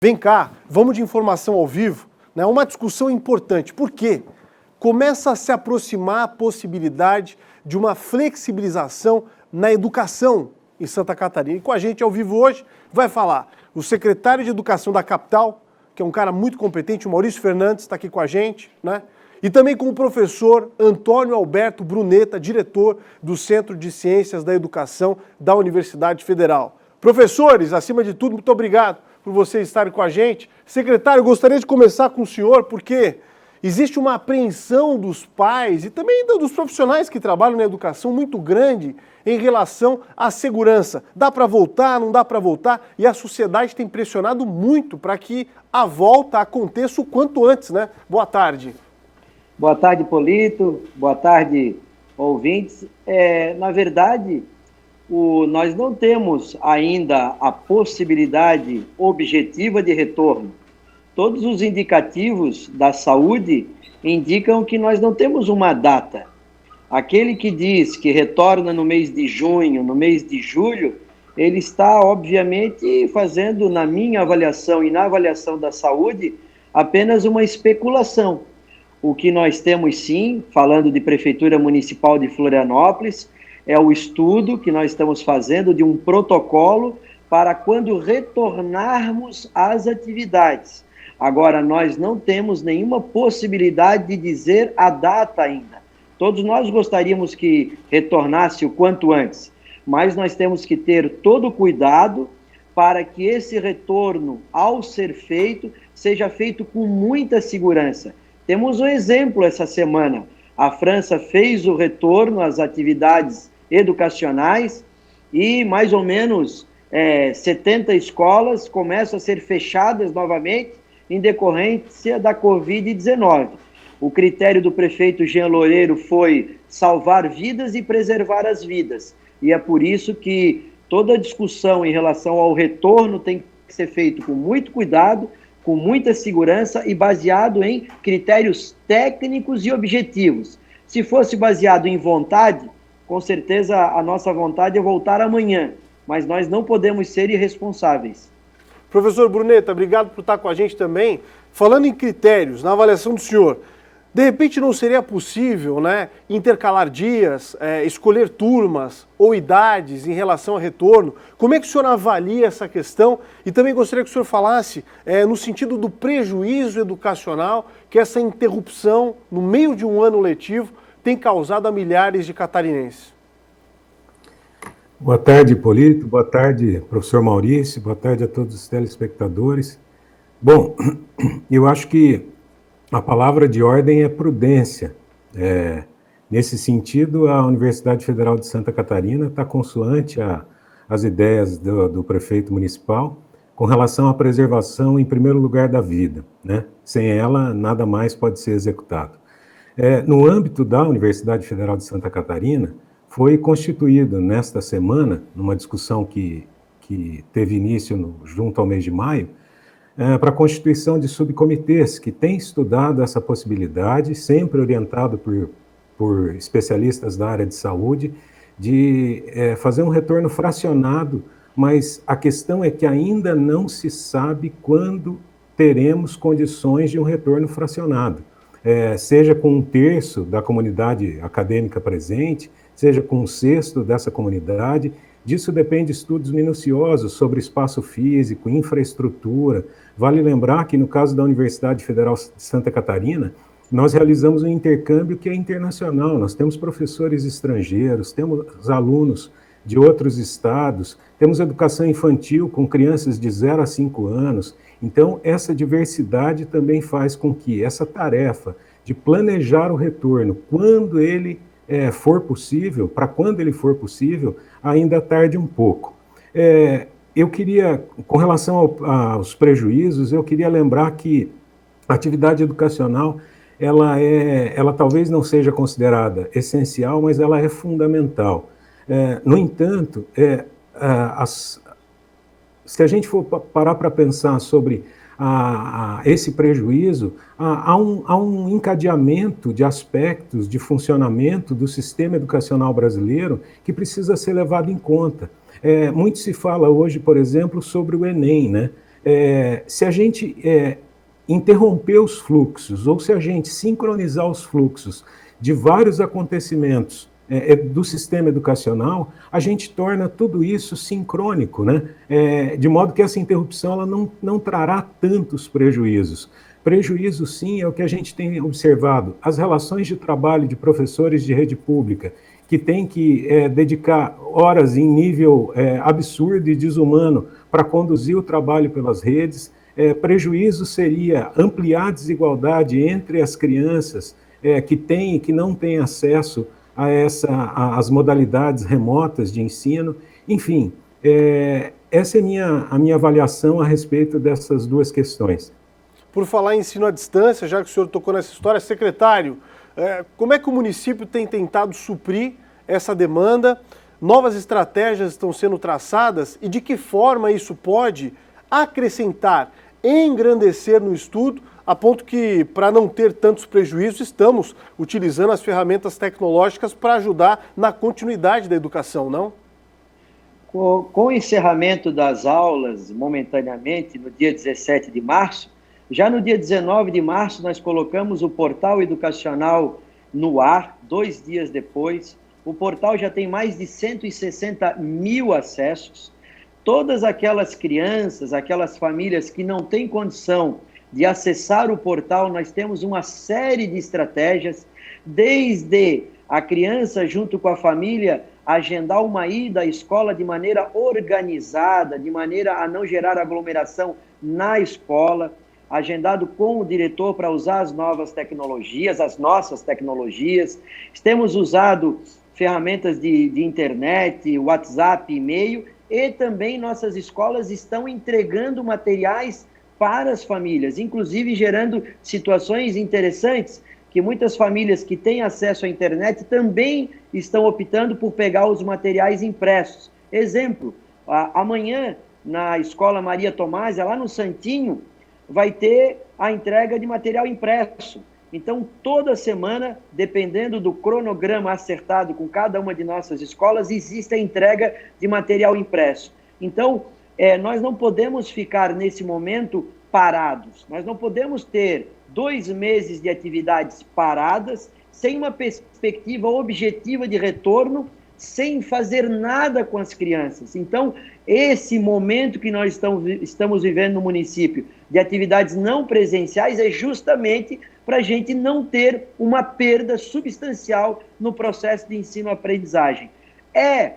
Vem cá, vamos de informação ao vivo, né? Uma discussão importante. Por quê? Começa a se aproximar a possibilidade de uma flexibilização na educação em Santa Catarina. E com a gente ao vivo hoje vai falar o secretário de Educação da capital, que é um cara muito competente, o Maurício Fernandes, está aqui com a gente, né? E também com o professor Antônio Alberto Bruneta, diretor do Centro de Ciências da Educação da Universidade Federal. Professores, acima de tudo, muito obrigado por vocês estarem com a gente. Secretário, eu gostaria de começar com o senhor, porque existe uma apreensão dos pais e também dos profissionais que trabalham na educação muito grande em relação à segurança. Dá para voltar, não dá para voltar? E a sociedade tem pressionado muito para que a volta aconteça o quanto antes, né? Boa tarde. Boa tarde, Polito. Boa tarde, ouvintes. Na verdade, nós não temos ainda a possibilidade objetiva de retorno. Todos os indicativos da saúde indicam que nós não temos uma data. Aquele que diz que retorna no mês de junho, no mês de julho, ele está, obviamente, fazendo, na minha avaliação e na avaliação da saúde, apenas uma especulação. O que nós temos, sim, falando de Prefeitura Municipal de Florianópolis, é o estudo que nós estamos fazendo de um protocolo para quando retornarmos às atividades. Agora, nós não temos nenhuma possibilidade de dizer a data ainda. Todos nós gostaríamos que retornasse o quanto antes, mas nós temos que ter todo o cuidado para que esse retorno, ao ser feito, seja feito com muita segurança. Temos um exemplo essa semana. A França fez o retorno às atividades educacionais e mais ou menos 70 escolas começam a ser fechadas novamente em decorrência da Covid-19. O critério do prefeito Jean Loureiro foi salvar vidas e preservar as vidas. E é por isso que toda a discussão em relação ao retorno tem que ser feito com muito cuidado, com muita segurança e baseado em critérios técnicos e objetivos. Se fosse baseado em vontade, com certeza a nossa vontade é voltar amanhã, mas nós não podemos ser irresponsáveis. Professor Bruneta, obrigado por estar com a gente também. Falando em critérios, na avaliação do senhor, de repente não seria possível, né, intercalar dias, escolher turmas ou idades em relação ao retorno? Como é que o senhor avalia essa questão? E também gostaria que o senhor falasse no sentido do prejuízo educacional que essa interrupção no meio de um ano letivo tem causado a milhares de catarinenses. Boa tarde, Polito. Boa tarde, professor Maurício. Boa tarde a todos os telespectadores. Bom, eu acho que a palavra de ordem é prudência. Nesse sentido, a Universidade Federal de Santa Catarina está consoante às ideias do prefeito municipal com relação à preservação, em primeiro lugar, da vida, né? Sem ela, nada mais pode ser executado. No âmbito da Universidade Federal de Santa Catarina, foi constituído nesta semana, numa discussão que teve início junto ao mês de maio, para a constituição de subcomitês que têm estudado essa possibilidade, sempre orientado por especialistas da área de saúde, de fazer um retorno fracionado, mas a questão é que ainda não se sabe quando teremos condições de um retorno fracionado. Seja com 1/3 da comunidade acadêmica presente, seja com 1/6 dessa comunidade. Disso depende estudos minuciosos sobre espaço físico, infraestrutura. Vale lembrar que, no caso da Universidade Federal de Santa Catarina, nós realizamos um intercâmbio que é internacional. Nós temos professores estrangeiros, temos alunos de outros estados, temos educação infantil com crianças de 0 a 5 anos. Então, essa diversidade também faz com que essa tarefa de planejar o retorno, quando ele for possível, para quando ele for possível, ainda tarde um pouco. Eu queria, com relação aos prejuízos, eu queria lembrar que a atividade educacional, ela talvez não seja considerada essencial, mas ela é fundamental. No entanto, se a gente for parar para pensar sobre esse prejuízo, há um encadeamento de aspectos de funcionamento do sistema educacional brasileiro que precisa ser levado em conta. Muito se fala hoje, por exemplo, sobre o Enem, né? se a gente interromper os fluxos, ou se a gente sincronizar os fluxos de vários acontecimentos do sistema educacional, a gente torna tudo isso sincrônico, né? De modo que essa interrupção ela não trará tantos prejuízos. Prejuízo, sim, é o que a gente tem observado. As relações de trabalho de professores de rede pública, que têm que dedicar horas em nível absurdo e desumano para conduzir o trabalho pelas redes. Prejuízo seria ampliar a desigualdade entre as crianças que têm e que não têm acesso às modalidades remotas de ensino. Enfim, essa é a minha avaliação a respeito dessas duas questões. Por falar em ensino à distância, já que o senhor tocou nessa história, secretário, como é que o município tem tentado suprir essa demanda? Novas estratégias estão sendo traçadas e de que forma isso pode acrescentar, engrandecer no estudo, a ponto que, para não ter tantos prejuízos, estamos utilizando as ferramentas tecnológicas para ajudar na continuidade da educação, não? Com o encerramento das aulas, momentaneamente, no dia 17 de março, já no dia 19 de março, nós colocamos o portal educacional no ar, 2 dias depois. O portal já tem mais de 160 mil acessos. Todas aquelas crianças, aquelas famílias que não têm condição de acessar o portal, nós temos uma série de estratégias, desde a criança, junto com a família, agendar uma ida à escola de maneira organizada, de maneira a não gerar aglomeração na escola, agendado com o diretor para usar as novas tecnologias, as nossas tecnologias. Temos usado ferramentas de internet, WhatsApp, e-mail, e também nossas escolas estão entregando materiais para as famílias, inclusive gerando situações interessantes, que muitas famílias que têm acesso à internet também estão optando por pegar os materiais impressos. Exemplo, amanhã, na Escola Maria Tomásia, lá no Santinho, vai ter a entrega de material impresso. Então, toda semana, dependendo do cronograma acertado com cada uma de nossas escolas, existe a entrega de material impresso. Então, nós não podemos ficar, nesse momento, parados. Nós não podemos ter 2 meses de atividades paradas, sem uma perspectiva objetiva de retorno, sem fazer nada com as crianças. Então, esse momento que nós estamos vivendo no município, de atividades não presenciais, é justamente para a gente não ter uma perda substancial no processo de ensino-aprendizagem. É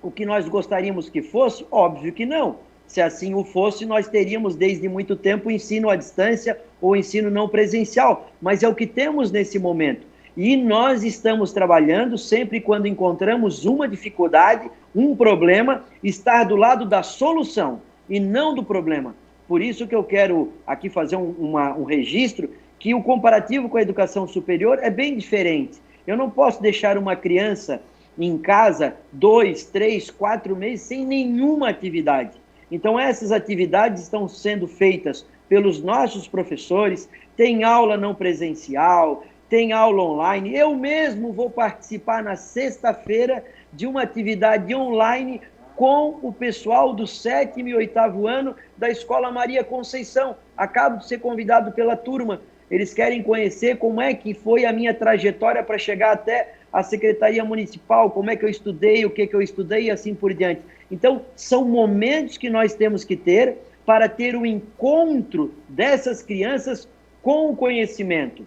o que nós gostaríamos que fosse? Óbvio que não. Se assim o fosse, nós teríamos desde muito tempo o ensino à distância ou ensino não presencial, mas é o que temos nesse momento. E nós estamos trabalhando, sempre quando encontramos uma dificuldade, um problema, estar do lado da solução e não do problema. Por isso que eu quero aqui fazer um registro, que o comparativo com a educação superior é bem diferente. Eu não posso deixar uma criança em casa 2, 3, 4 meses sem nenhuma atividade. Então essas atividades estão sendo feitas pelos nossos professores, tem aula não presencial, tem aula online. Eu mesmo vou participar na sexta-feira de uma atividade online com o pessoal do 7º e 8º ano da Escola Maria Conceição. Acabo de ser convidado pela turma. Eles querem conhecer como é que foi a minha trajetória para chegar até a Secretaria Municipal, como é que eu estudei, o que eu estudei e assim por diante. Então, são momentos que nós temos que ter para ter o encontro dessas crianças com o conhecimento.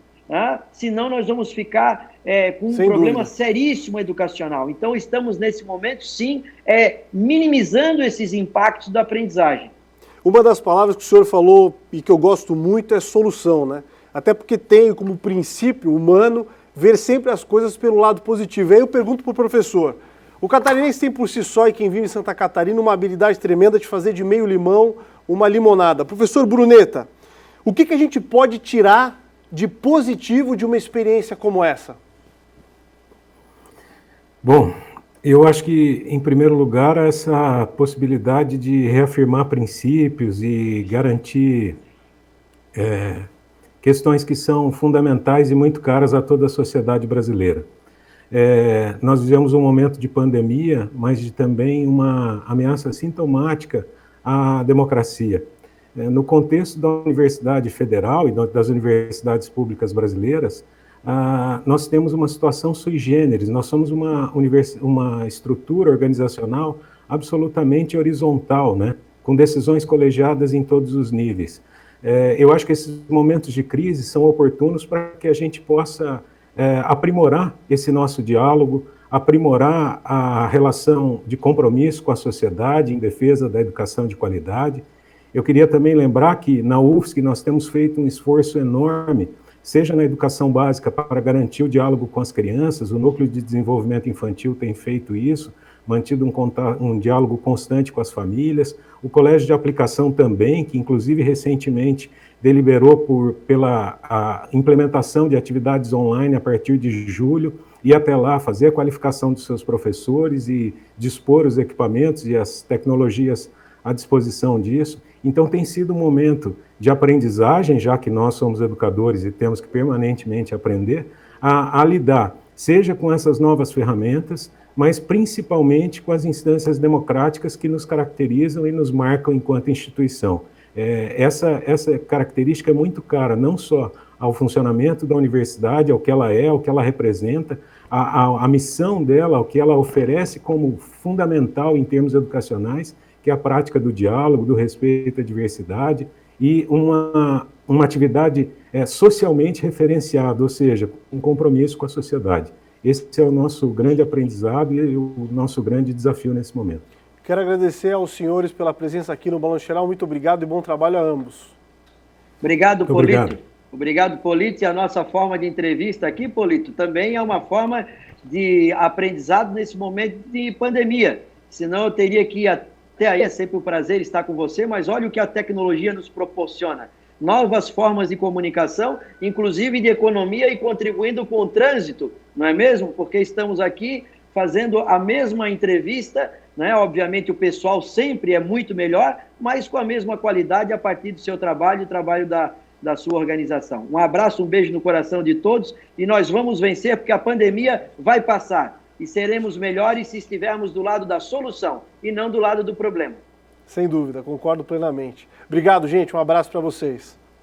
Senão nós vamos ficar com um problema seríssimo educacional. Então, estamos nesse momento, sim, minimizando esses impactos da aprendizagem. Uma das palavras que o senhor falou e que eu gosto muito é solução, né? Até porque tem como princípio humano ver sempre as coisas pelo lado positivo. E aí eu pergunto para o professor, o catarinense tem por si só, e quem vive em Santa Catarina, uma habilidade tremenda de fazer de meio limão uma limonada. Professor Bruneta, o que a gente pode tirar de positivo de uma experiência como essa? Bom, eu acho que, em primeiro lugar, essa possibilidade de reafirmar princípios e garantir questões que são fundamentais e muito caras a toda a sociedade brasileira. Nós vivemos um momento de pandemia, mas também uma ameaça sintomática à democracia. no contexto da Universidade Federal e das universidades públicas brasileiras, nós temos uma situação sui generis, nós somos uma estrutura organizacional absolutamente horizontal, né, com decisões colegiadas em todos os níveis. Eu acho que esses momentos de crise são oportunos para que a gente possa aprimorar esse nosso diálogo, aprimorar a relação de compromisso com a sociedade em defesa da educação de qualidade. Eu queria também lembrar que na UFSC nós temos feito um esforço enorme, seja na educação básica para garantir o diálogo com as crianças, o Núcleo de Desenvolvimento Infantil tem feito isso, mantido um diálogo constante com as famílias, o Colégio de Aplicação também, que inclusive recentemente deliberou pela a implementação de atividades online a partir de julho, e até lá fazer a qualificação dos seus professores e dispor os equipamentos e as tecnologias à disposição disso. Então tem sido um momento de aprendizagem, já que nós somos educadores e temos que permanentemente aprender a lidar, seja com essas novas ferramentas, mas principalmente com as instâncias democráticas que nos caracterizam e nos marcam enquanto instituição. Essa característica é muito cara, não só ao funcionamento da universidade, ao que ela é, ao que ela representa, a missão dela, ao que ela oferece como fundamental em termos educacionais, que é a prática do diálogo, do respeito à diversidade e uma atividade socialmente referenciada, ou seja, um compromisso com a sociedade. Esse é o nosso grande aprendizado e o nosso grande desafio nesse momento. Quero agradecer aos senhores pela presença aqui no Balanço Geral. Muito obrigado e bom trabalho a ambos. Obrigado, Polito. Obrigado. Obrigado, Polito. E a nossa forma de entrevista aqui, Polito, também é uma forma de aprendizado nesse momento de pandemia. Senão eu teria que ir até aí. É sempre um prazer estar com você, mas olha o que a tecnologia nos proporciona. Novas formas de comunicação, inclusive de economia e contribuindo com o trânsito, não é mesmo? Porque estamos aqui fazendo a mesma entrevista, né? Obviamente o pessoal sempre é muito melhor, mas com a mesma qualidade a partir do seu trabalho e trabalho da sua organização. Um abraço, um beijo no coração de todos e nós vamos vencer porque a pandemia vai passar e seremos melhores se estivermos do lado da solução e não do lado do problema. Sem dúvida, concordo plenamente. Obrigado, gente. Um abraço para vocês.